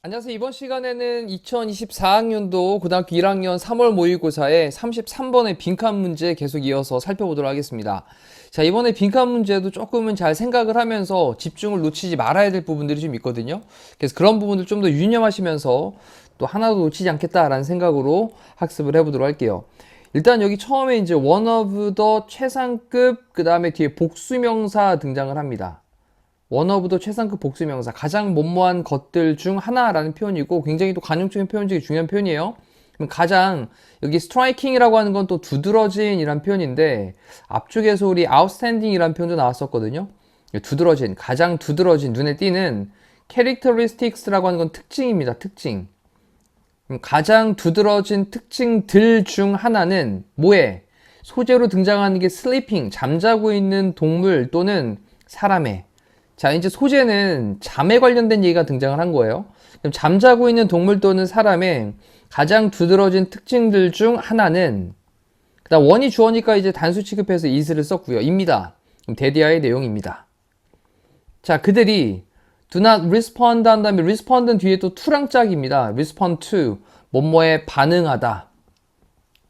안녕하세요. 이번 시간에는 2024학년도 고등학교 1학년 3월 모의고사의 33번의 빈칸 문제 계속 이어서 살펴보도록 하겠습니다. 자, 이번에 빈칸 문제도 조금은 잘 생각을 하면서 집중을 놓치지 말아야 될 부분들이 좀 있거든요. 그래서 그런 부분들 좀 더 유념하시면서 또 하나도 놓치지 않겠다라는 생각으로 학습을 해보도록 할게요. 일단 여기 처음에 이제 one of the 최상급, 그 다음에 뒤에 복수명사 등장을 합니다. one of the 최상급 복수명사, 가장 뭐뭐한 것들 중 하나라는 표현이고 굉장히 또 관용적인 표현 중에 중요한 표현이에요. 그럼 가장 여기 striking이라고 하는 건 또 두드러진 이란 표현인데 앞쪽에서 우리 outstanding 이란 표현도 나왔었거든요. 두드러진, 가장 두드러진, 눈에 띄는 characteristics라고 하는 건 특징입니다. 특징. 가장 두드러진 특징들 중 하나는 뭐에? 소재로 등장하는 게 sleeping, 잠자고 있는 동물 또는 사람의. 자, 이제 소재는 잠에 관련된 얘기가 등장을 한 거예요. 그럼 잠자고 있는 동물 또는 사람의 가장 두드러진 특징들 중 하나는, 그다음 원이 주어니까 이제 단수 취급해서 is를 썼고요. 입니다. 그럼 대디아의 내용입니다. 자, 그들이 do not respond 한 다음에 respond는 뒤에 또 to랑 짝입니다. respond to, 뭐뭐에 반응하다.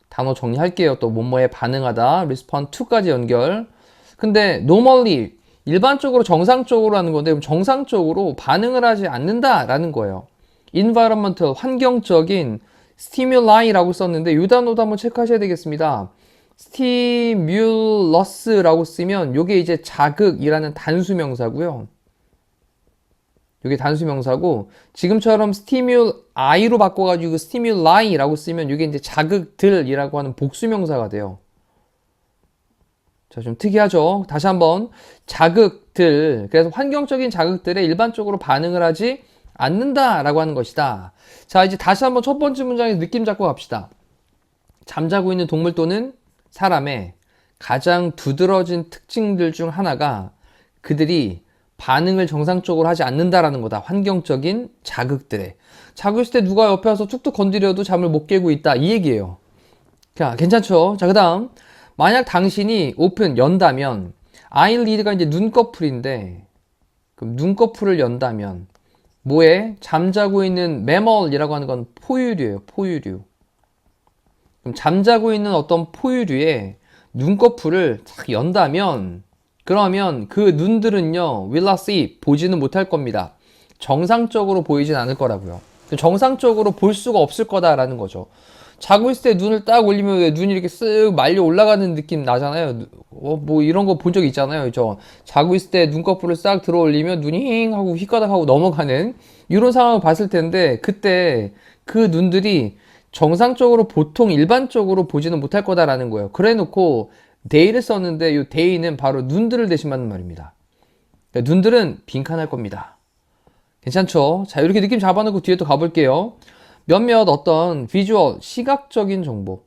단어 정리할게요. 또 뭐뭐에 반응하다, respond to까지 연결. 근데 normally, 일반적으로 정상적으로 하는 건데 그럼 정상적으로 반응을 하지 않는다라는 거예요. environmental, 환경적인 stimuli-라고 썼는데 이 단어도 한번 체크하셔야 되겠습니다. stimulus라고 쓰면 이게 이제 자극이라는 단수명사고요. 이게 단수명사고 지금처럼 stimuli-로 바꿔가지고 stimuli-라고 쓰면 이게 이제 자극들이라고 하는 복수명사가 돼요. 자, 좀 특이하죠? 다시 한번 자극들, 그래서 환경적인 자극들에 일반적으로 반응을 하지 않는다라고 하는 것이다. 자, 이제 다시 한번 첫 번째 문장에서 느낌 잡고 갑시다. 잠자고 있는 동물 또는 사람의 가장 두드러진 특징들 중 하나가 그들이 반응을 정상적으로 하지 않는다라는 거다. 환경적인 자극들에. 자고 있을 때 누가 옆에 와서 툭툭 건드려도 잠을 못 깨고 있다. 이 얘기예요. 자, 괜찮죠? 자, 그 다음. 만약 당신이 오픈, 연다면, eyelid가 이제 눈꺼풀인데, 그럼 눈꺼풀을 연다면, 뭐에? 잠자고 있는 mammal이라고 하는 건 포유류예요, 포유류. 그럼 잠자고 있는 어떤 포유류에 눈꺼풀을 탁 연다면, 그러면 그 눈들은요, will not see, 보지는 못할 겁니다. 정상적으로 보이진 않을 거라고요. 정상적으로 볼 수가 없을 거다라는 거죠. 자고 있을 때 눈을 딱 올리면 왜 눈이 이렇게 쓱 말려 올라가는 느낌 나잖아요. 뭐 이런 거 본 적 있잖아요. 그죠? 자고 있을 때 눈꺼풀을 싹 들어 올리면 눈이 힝 하고 휘가닥 하고 넘어가는 이런 상황을 봤을 텐데 그때 그 눈들이 정상적으로 보통 일반적으로 보지는 못할 거다라는 거예요. 그래 놓고 they를 썼는데 이 they는 바로 눈들을 대신하는 말입니다. 그러니까 눈들은 빈칸할 겁니다. 괜찮죠? 자, 이렇게 느낌 잡아놓고 뒤에 또 가볼게요. 몇몇 어떤 비주얼, 시각적인 정보,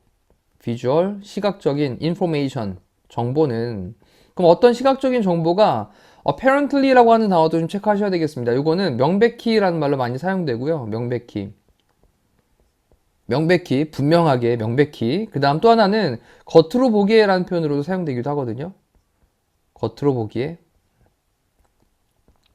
비주얼, 시각적인 information, 정보는 그럼 어떤 시각적인 정보가 apparently라고 하는 단어도 좀 체크하셔야 되겠습니다. 이거는 명백히라는 말로 많이 사용되고요. 명백히, 분명하게, 명백히. 그 다음 또 하나는 겉으로 보기에라는 표현으로도 사용되기도 하거든요. 겉으로 보기에.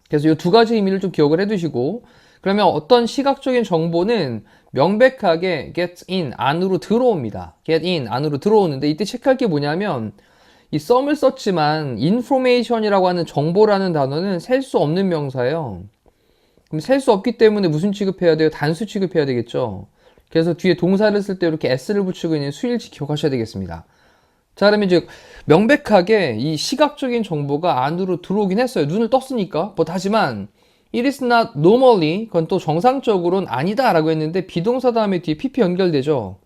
그래서 이 두 가지 의미를 좀 기억을 해두시고 그러면 어떤 시각적인 정보는 명백하게 get in, 안으로 들어옵니다. get in, 안으로 들어오는데 이때 체크할 게 뭐냐면 이 썸을 썼지만 information이라고 하는 정보라는 단어는 셀 수 없는 명사예요. 그럼 셀 수 없기 때문에 무슨 취급해야 돼요? 단수 취급해야 되겠죠. 그래서 뒤에 동사를 쓸 때 이렇게 s를 붙이고 있는 수일치 기억하셔야 되겠습니다. 자, 그러면 이제 명백하게 이 시각적인 정보가 안으로 들어오긴 했어요. 눈을 떴으니까. 하지만 it is not normally, 그건 또 정상적으로는 아니다 라고 했는데 비동사 다음에 뒤에 pp 연결되죠.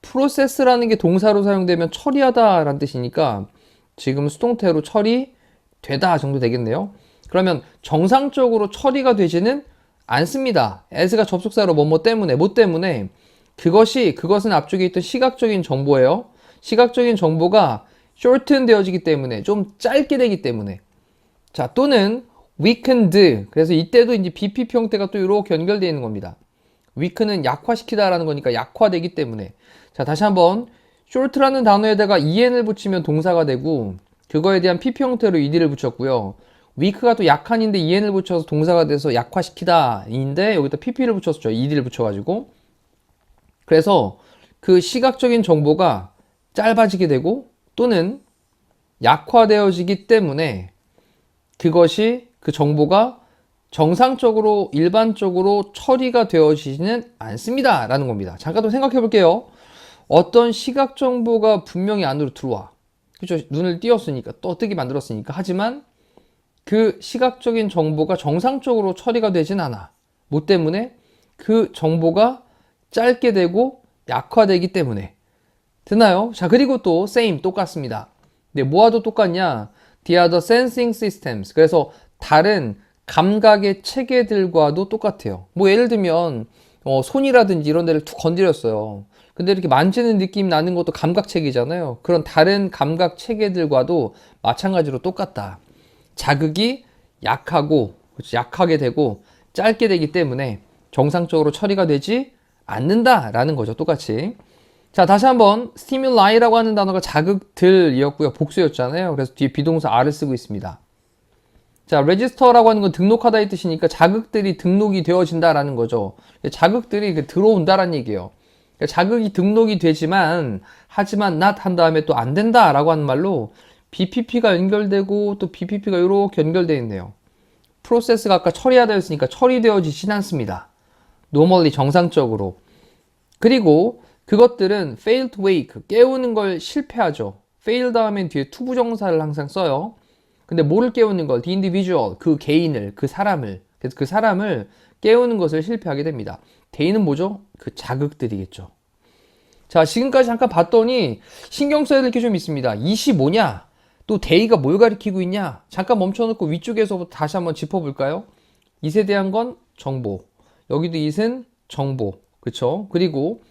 process라는 게 동사로 사용되면 처리하다 라는 뜻이니까 지금 수동태로 처리되다 정도 되겠네요. 그러면 정상적으로 처리가 되지는 않습니다. as가 접속사로 뭐뭐 때문에, 뭐 때문에 그것은 앞쪽에 있던 시각적인 정보예요. 시각적인 정보가 shorten 되어지기 때문에 좀 짧게 되기 때문에 자 또는 weakened 그래서 이때도 이제 BPP 형태가 또 이렇게 연결되어 있는 겁니다. weaken은 약화시키다라는 거니까 약화되기 때문에 자 다시 한번 short라는 단어에다가 en을 붙이면 동사가 되고 그거에 대한 pp 형태로 ed를 붙였고요. weak가 또 약한인데 en을 붙여서 동사가 돼서 약화시키다 인데 여기다 pp를 붙였죠. ed를 붙여가지고. 그래서 그 시각적인 정보가 짧아지게 되고 또는 약화되어지기 때문에 그것이 그 정보가 정상적으로 일반적으로 처리가 되어지지는 않습니다 라는 겁니다. 잠깐 좀 생각해 볼게요. 어떤 시각 정보가 분명히 안으로 들어와. 그죠? 눈을 띄었으니까 또 뜨게 만들었으니까. 하지만 그 시각적인 정보가 정상적으로 처리가 되진 않아. 뭐 때문에? 그 정보가 짧게 되고 약화되기 때문에. 되나요? 자, 그리고 또 same 똑같습니다. 근데 뭐와도 똑같냐? The other sensing systems. 그래서 다른 감각의 체계들과도 똑같아요. 뭐 예를 들면 손이라든지 이런 데를 툭 건드렸어요. 근데 이렇게 만지는 느낌 나는 것도 감각 체계잖아요. 그런 다른 감각 체계들과도 마찬가지로 똑같다. 자극이 약하고 약하게 되고 짧게 되기 때문에 정상적으로 처리가 되지 않는다라는 거죠. 똑같이. 자, 다시 한번 stimul이라고 하는 단어가 자극들이었고요. 복수였잖아요. 그래서 뒤에 비동사 R을 쓰고 있습니다. 자, register라고 하는 건 등록하다 이 뜻이니까 자극들이 등록이 되어진다라는 거죠. 자극들이 들어온다라는 얘기예요. 자극이 등록이 되지만 하지만 not 한 다음에 또 안 된다라고 하는 말로 BPP가 연결되고 또 BPP가 이렇게 연결되어 있네요. 프로세스가 아까 처리하다 했으니까 처리되어지진 않습니다. normally 정상적으로. 그리고 그것들은 fail to wake, 깨우는 걸 실패하죠. fail 다음엔 뒤에 투부정사를 항상 써요. 근데 뭐를 깨우는 걸? the individual, 그 개인을, 그 사람을. 그래서 그 사람을 깨우는 것을 실패하게 됩니다. 대인은 뭐죠? 그 자극들이겠죠. 자, 지금까지 잠깐 봤더니 신경 써야 될 게 좀 있습니다. 이시 뭐냐? 또 데이가 뭘 가리키고 있냐? 잠깐 멈춰놓고 위쪽에서부터 다시 한번 짚어볼까요? 이에 대한 건 정보. 여기도 it은 정보. 그쵸? 그리고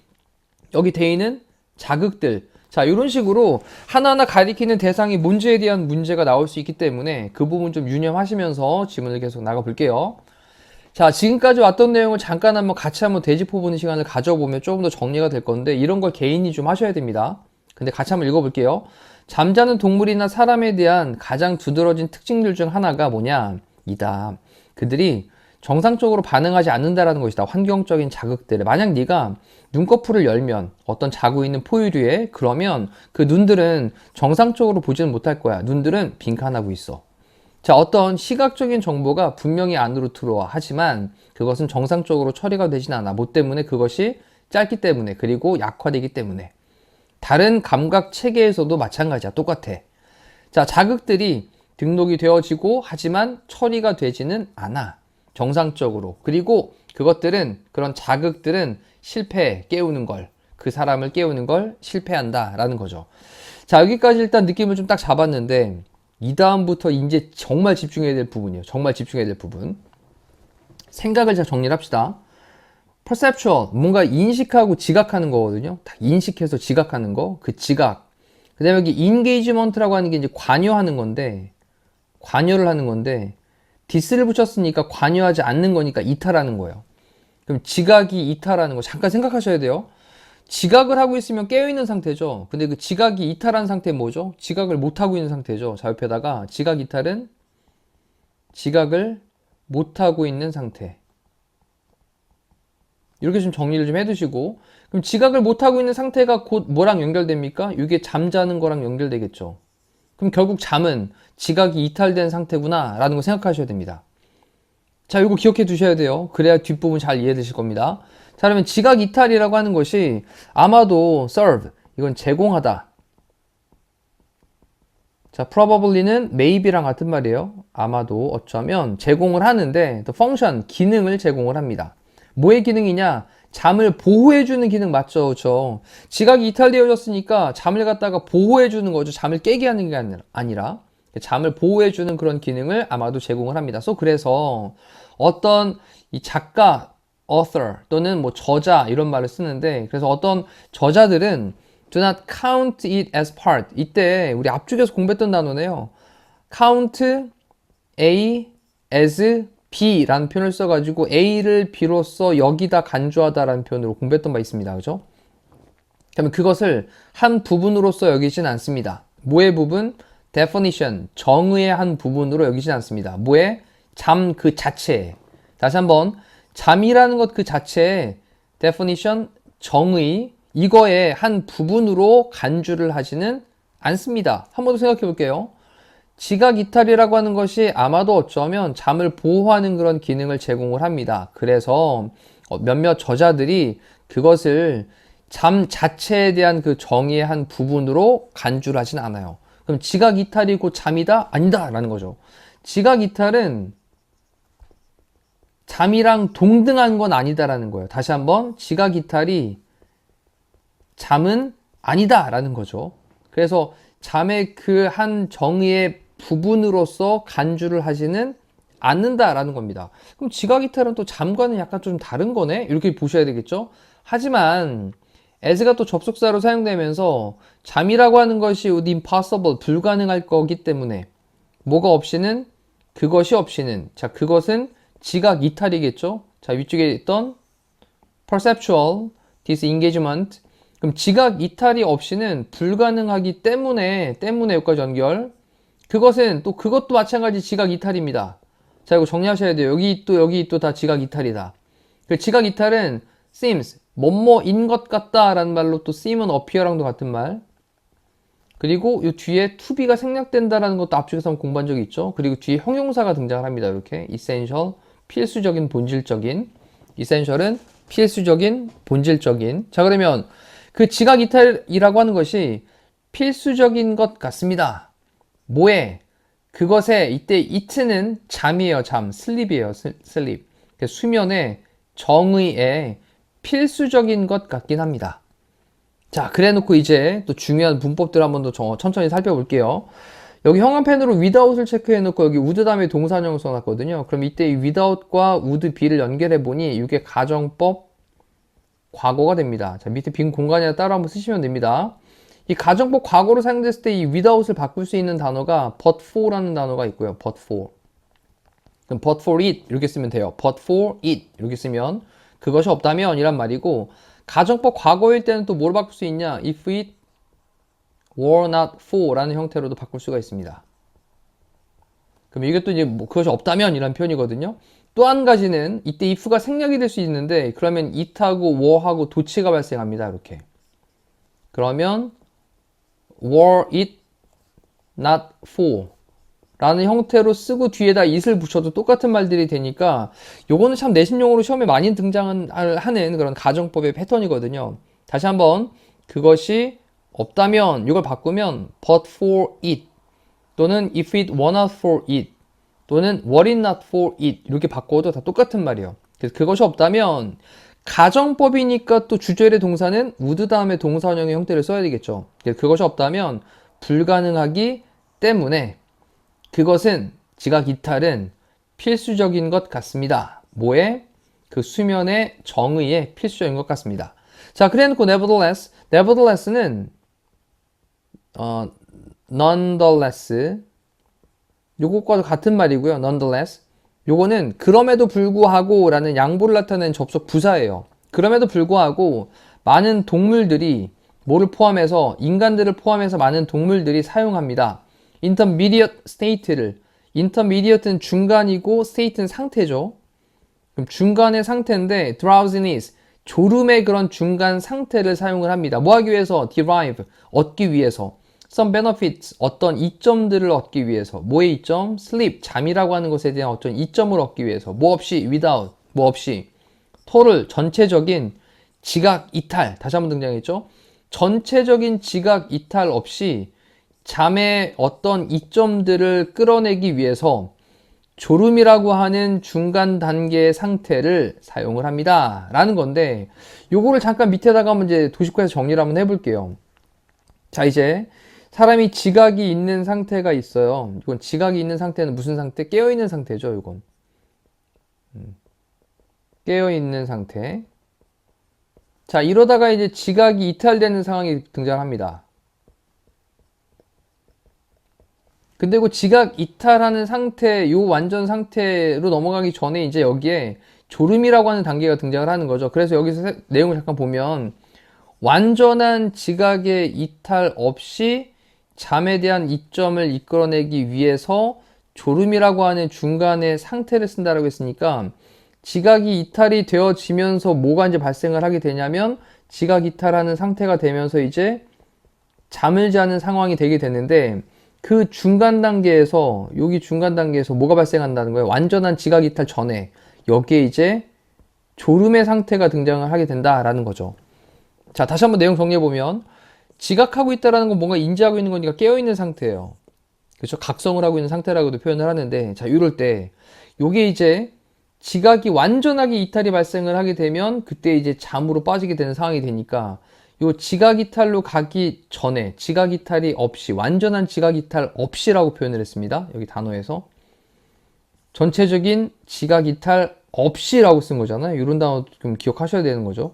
여기 데이는 자극들. 자, 이런 식으로 하나하나 가리키는 대상이 문제에 대한 문제가 나올 수 있기 때문에 그 부분 좀 유념하시면서 질문을 계속 나가볼게요. 자, 지금까지 왔던 내용을 잠깐 한번 같이 한번 되짚어보는 시간을 가져보면 조금 더 정리가 될 건데 이런 걸 개인이 좀 하셔야 됩니다. 근데 같이 한번 읽어볼게요. 잠자는 동물이나 사람에 대한 가장 두드러진 특징들 중 하나가 뭐냐? 이다. 그들이 정상적으로 반응하지 않는다라는 것이다. 환경적인 자극들에. 만약 네가 눈꺼풀을 열면 어떤 자고 있는 포유류에 그러면 그 눈들은 정상적으로 보지는 못할 거야. 눈들은 빈칸하고 있어. 자, 어떤 시각적인 정보가 분명히 안으로 들어와. 하지만 그것은 정상적으로 처리가 되진 않아. 뭐 때문에? 그것이 짧기 때문에 그리고 약화되기 때문에. 다른 감각 체계에서도 마찬가지야. 똑같아. 자, 자극들이 등록이 되어지고 하지만 처리가 되지는 않아. 정상적으로. 그리고 그것들은 그런 자극들은 실패해. 깨우는 걸. 그 사람을 깨우는 걸 실패한다라는 거죠. 자, 여기까지 일단 느낌을 좀 딱 잡았는데 이 다음부터 이제 정말 집중해야 될 부분이에요. 정말 집중해야 될 부분. 생각을 잘 정리를 합시다. perceptual, 뭔가 인식하고 지각하는 거거든요. 다 인식해서 지각하는 거, 그 지각. 그 다음에 여기 engagement라고 하는 게 이제 관여하는 건데, 관여를 하는 건데, dis를 붙였으니까 관여하지 않는 거니까 이탈하는 거예요. 그럼 지각이 이탈하는 거 잠깐 생각하셔야 돼요. 지각을 하고 있으면 깨어있는 상태죠. 근데 그 지각이 이탈한 상태는 뭐죠? 지각을 못하고 있는 상태죠. 자, 옆에다가 지각 이탈은 지각을 못하고 있는 상태. 이렇게 좀 정리를 좀 해두시고, 그럼 지각을 못하고 있는 상태가 곧 뭐랑 연결됩니까? 이게 잠자는 거랑 연결되겠죠. 그럼 결국 잠은 지각이 이탈된 상태구나 라는 거 생각하셔야 됩니다. 자, 이거 기억해 두셔야 돼요. 그래야 뒷부분 잘 이해되실 겁니다. 자, 그러면 지각 이탈이라고 하는 것이 아마도 serve, 이건 제공하다. 자, probably는 maybe랑 같은 말이에요. 아마도 어쩌면 제공을 하는데 the function, 기능을 제공을 합니다. 뭐의 기능이냐? 잠을 보호해주는 기능 맞죠? 그렇죠? 지각이 이탈되어졌으니까 잠을 갖다가 보호해주는 거죠. 잠을 깨게 하는 게 아니라 잠을 보호해주는 그런 기능을 아마도 제공을 합니다. 그래서 어떤 이 작가, author 또는 뭐 저자 이런 말을 쓰는데 그래서 어떤 저자들은 do not count it as part. 이때 우리 앞쪽에서 공부했던 단어네요. count A as B라는 표현을 써가지고 A를 B로서 여기다 간주하다라는 표현으로 공부했던 바 있습니다. 그죠? 그러면 그것을 한 부분으로서 여기진 않습니다. 뭐의 부분? definition, 정의의 한 부분으로 여기진 않습니다. 뭐의? 잠 그 자체에. 다시 한번, 잠이라는 것 그 자체에 definition, 정의, 이거의 한 부분으로 간주를 하지는 않습니다. 한 번 더 생각해 볼게요. 지각 이탈이라고 하는 것이 아마도 어쩌면 잠을 보호하는 그런 기능을 제공을 합니다. 그래서 몇몇 저자들이 그것을 잠 자체에 대한 그 정의의 한 부분으로 간주를 하진 않아요. 그럼 지각 이탈이 곧 잠이다? 아니다! 라는 거죠. 지각 이탈은 잠이랑 동등한 건 아니다라는 거예요. 다시 한번, 지각 이탈이 잠은 아니다! 라는 거죠. 그래서 잠의 그 한 정의의 부분으로서 간주를 하지는 않는다라는 겁니다. 그럼 지각 이탈은 또 잠과는 약간 좀 다른 거네? 이렇게 보셔야 되겠죠? 하지만 as가 또 접속사로 사용되면서 잠이라고 하는 것이 impossible, 불가능할 거기 때문에 뭐가 없이는, 그것이 없이는, 자, 그것은 지각 이탈이겠죠? 자, 위쪽에 있던 perceptual disengagement, 그럼 지각 이탈이 없이는 불가능하기 때문에 여기까지 연결, 그것은 또 그것도 마찬가지 지각 이탈입니다. 자, 이거 정리하셔야 돼요. 여기 또 다 지각 이탈이다. 그 지각 이탈은 seems, 뭐뭐인 것 같다 라는 말로 또 seem은 appear랑도 같은 말. 그리고 이 뒤에 to be가 생략된다라는 것도 앞쪽에서 한번 공부한 적이 있죠. 그리고 뒤에 형용사가 등장을 합니다. 이렇게 essential, 필수적인, 본질적인. essential은 필수적인, 본질적인. 자, 그러면 그 지각 이탈이라고 하는 것이 필수적인 것 같습니다. 뭐에? 그것에, 이때 it는 잠이에요. 잠, sleep이에요. sleep. 수면의 정의에 필수적인 것 같긴 합니다. 자, 그래 놓고 이제 또 중요한 문법들 한번 더 천천히 살펴볼게요. 여기 형광펜으로 without을 체크해 놓고 여기 would 다음에 동사형을 써놨거든요. 그럼 이때 이 without과 would be를 연결해 보니 이게 가정법 과거가 됩니다. 자, 밑에 빈 공간에다 따로 한번 쓰시면 됩니다. 이 가정법 과거로 사용됐을 때 이 without을 바꿀 수 있는 단어가 but for라는 단어가 있고요. but for. 그럼 but for it 이렇게 쓰면 돼요. but for it 이렇게 쓰면 그것이 없다면 이란 말이고, 가정법 과거일 때는 또 뭘 바꿀 수 있냐? if it were not for 라는 형태로도 바꿀 수가 있습니다. 그럼 이것도 이제 그것이 없다면 이란 표현이거든요. 또 한 가지는 이때 if가 생략이 될 수 있는데, 그러면 it하고 were하고 도치가 발생합니다. 이렇게. 그러면 were it not for 라는 형태로 쓰고 뒤에다 it을 붙여도 똑같은 말들이 되니까 요거는 참 내신용어로 시험에 많이 등장하는 그런 가정법의 패턴이거든요. 다시 한번, 그것이 없다면 이걸 바꾸면 but for it 또는 if it were not for it 또는 were it not for it 이렇게 바꿔도 다 똑같은 말이에요. 그래서 그것이 없다면 가정법이니까 또 주절의 동사는 would 다음에 동사원형의 형태를 써야 되겠죠. 그래서 그것이 없다면 불가능하기 때문에 그것은, 지각 이탈은 필수적인 것 같습니다. 뭐에? 그 수면의 정의에 필수적인 것 같습니다. 자, 그래 놓고 nevertheless는 nonetheless 요것과도 같은 말이고요. nonetheless 요거는 그럼에도 불구하고 라는 양보를 나타내는 접속 부사예요. 그럼에도 불구하고 많은 동물들이 뭐를 포함해서, 인간들을 포함해서 많은 동물들이 사용합니다. intermediate state를, intermediate는 중간이고 state는 상태죠. 그럼 중간의 상태인데 drowsiness, 졸음의 그런 중간 상태를 사용을 합니다. 뭐 하기 위해서? derive, 얻기 위해서. some benefits, 어떤 이점들을 얻기 위해서. 뭐의 이점? sleep, 잠이라고 하는 것에 대한 어떤 이점을 얻기 위해서. 뭐 없이? without, 뭐 없이. total, 전체적인 지각 이탈, 다시 한번 등장했죠. 전체적인 지각 이탈 없이 잠의 어떤 이점들을 끌어내기 위해서 졸음이라고 하는 중간 단계의 상태를 사용을 합니다. 라는 건데, 요거를 잠깐 밑에다가 한번 이제 도식화해서 정리를 한번 해볼게요. 자, 이제 사람이 지각이 있는 상태가 있어요. 이건 지각이 있는 상태는 무슨 상태? 깨어있는 상태죠, 이건. 깨어있는 상태. 자, 이러다가 이제 지각이 이탈되는 상황이 등장합니다. 근데 그 지각 이탈하는 상태, 요 완전 상태로 넘어가기 전에 이제 여기에 졸음이라고 하는 단계가 등장을 하는 거죠. 그래서 여기서 내용을 잠깐 보면 완전한 지각의 이탈 없이 잠에 대한 이점을 이끌어내기 위해서 졸음이라고 하는 중간의 상태를 쓴다라고 했으니까 지각이 이탈이 되어지면서 뭐가 이제 발생을 하게 되냐면 지각 이탈하는 상태가 되면서 이제 잠을 자는 상황이 되게 되는데 그 중간 단계에서 여기 중간 단계에서 뭐가 발생한다는 거예요. 완전한 지각 이탈 전에 여기에 이제 졸음의 상태가 등장을 하게 된다라는 거죠. 자, 다시 한번 내용 정리해보면 지각하고 있다라는 건 뭔가 인지하고 있는 거니까 깨어있는 상태예요. 그렇죠? 각성을 하고 있는 상태라고도 표현을 하는데 자, 이럴 때 요게 이제 지각이 완전하게 이탈이 발생을 하게 되면 그때 이제 잠으로 빠지게 되는 상황이 되니까 요 지각 이탈로 가기 전에 지각 이탈이 없이 완전한 지각 이탈 없이라고 표현을 했습니다. 여기 단어에서 전체적인 지각 이탈 없이라고 쓴 거잖아요. 이런 단어 좀 기억하셔야 되는 거죠.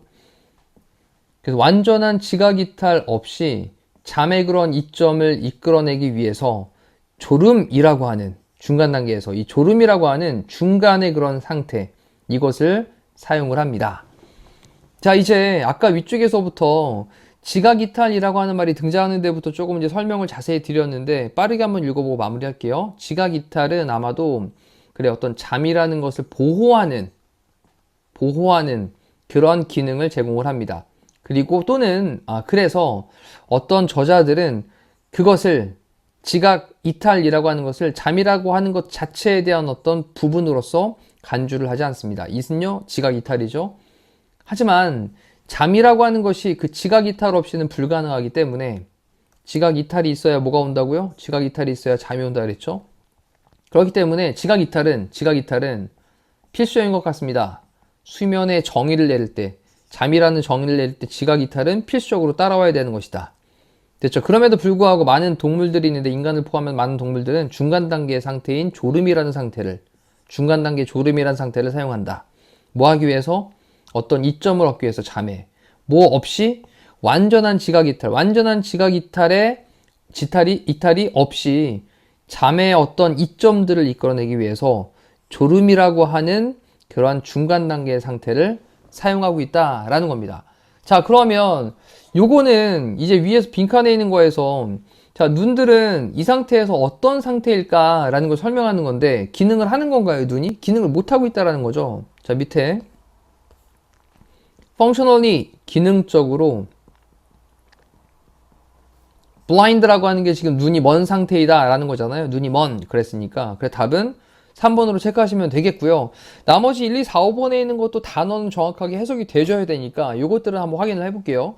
그래서 완전한 지각 이탈 없이 잠의 그런 이점을 이끌어내기 위해서 졸음이라고 하는 중간 단계에서 이 졸음이라고 하는 중간의 그런 상태 이것을 사용을 합니다. 자, 이제 아까 위쪽에서부터 지각 이탈이라고 하는 말이 등장하는 데부터 조금 이제 설명을 자세히 드렸는데 빠르게 한번 읽어보고 마무리할게요. 지각 이탈은 아마도 그래 어떤 잠이라는 것을 보호하는 그런 기능을 제공을 합니다. 그리고 또는 그래서 어떤 저자들은 그것을 지각 이탈이라고 하는 것을 잠이라고 하는 것 자체에 대한 어떤 부분으로서 간주를 하지 않습니다. 이는요 지각 이탈이죠. 하지만 잠이라고 하는 것이 그 지각 이탈 없이는 불가능하기 때문에 지각 이탈이 있어야 뭐가 온다고요? 지각 이탈이 있어야 잠이 온다 그랬죠. 그렇기 때문에 지각 이탈은 필수인 것 같습니다. 수면의 정의를 내릴 때 잠이라는 정의를 내릴 때 지각 이탈은 필수적으로 따라와야 되는 것이다. 됐죠? 그럼에도 불구하고 많은 동물들이 있는데 인간을 포함한 많은 동물들은 중간 단계의 상태인 졸음이라는 상태를 사용한다. 뭐 하기 위해서? 어떤 이점을 얻기 위해서 잠에 뭐 없이 완전한 지각 이탈이 없이 잠의 어떤 이점들을 이끌어내기 위해서 졸음이라고 하는 그러한 중간 단계의 상태를 사용하고 있다라는 겁니다. 자, 그러면 요거는 이제 위에서 빈칸에 있는 거에서 자, 눈들은 이 상태에서 어떤 상태일까라는 걸 설명하는 건데 기능을 하는 건가요, 눈이? 기능을 못 하고 있다라는 거죠. 자, 밑에 functionally 기능적으로 blind라고 하는 게 지금 눈이 먼 상태이다 라는 거잖아요. 눈이 먼 그랬으니까. 그래 답은 3번으로 체크하시면 되겠고요. 나머지 1, 2, 4, 5번에 있는 것도 단어는 정확하게 해석이 되줘야 되니까 이것들은 한번 확인을 해볼게요.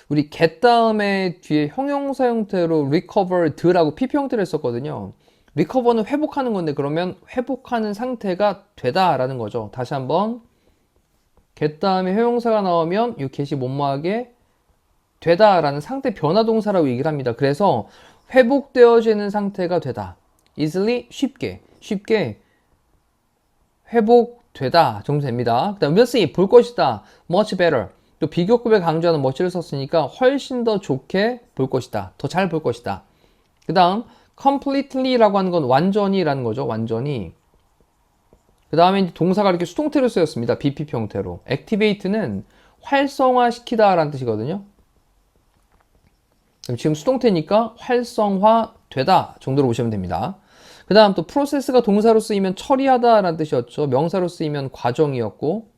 우리 get 다음에 뒤에 형용사 형태로 recovered라고 PP 형태를 했었거든요. recover는 회복하는 건데 그러면 회복하는 상태가 되다 라는 거죠. 다시 한번 get 다음에 형용사가 나오면 이 get이 뭐뭐하게 되다 라는 상태 변화 동사라고 얘기를 합니다. 그래서 회복되어지는 상태가 되다. easily 쉽게 회복되다 정도 됩니다. 그 다음 will see 볼 것이다. much better 또 비교급에 강조하는 much를 썼으니까 훨씬 더 좋게 볼 것이다. 더 잘 볼 것이다. 그 다음 completely라고 하는 건 완전히 라는 거죠. 완전히. 그 다음에 동사가 이렇게 수동태로 쓰였습니다. BP 형태로. activate는 활성화시키다 라는 뜻이거든요. 지금 수동태니까 활성화되다 정도로 보시면 됩니다. 그 다음 또 프로세스가 동사로 쓰이면 처리하다 라는 뜻이었죠. 명사로 쓰이면 과정이었고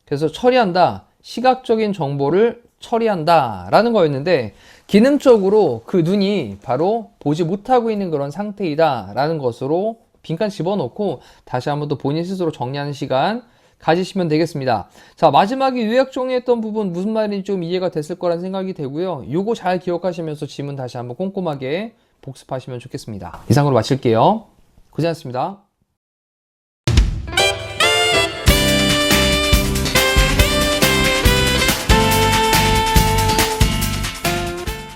그래서 처리한다, 시각적인 정보를 처리한다 라는 거였는데 기능적으로 그 눈이 바로 보지 못하고 있는 그런 상태이다 라는 것으로 빈칸 집어넣고 다시 한번 또 본인 스스로 정리하는 시간 가지시면 되겠습니다. 자, 마지막에 요약 정리했던 부분 무슨 말인지 좀 이해가 됐을 거란 생각이 되고요. 요거 잘 기억하시면서 지문 다시 한번 꼼꼼하게 복습하시면 좋겠습니다. 이상으로 마칠게요. 고생하셨습니다.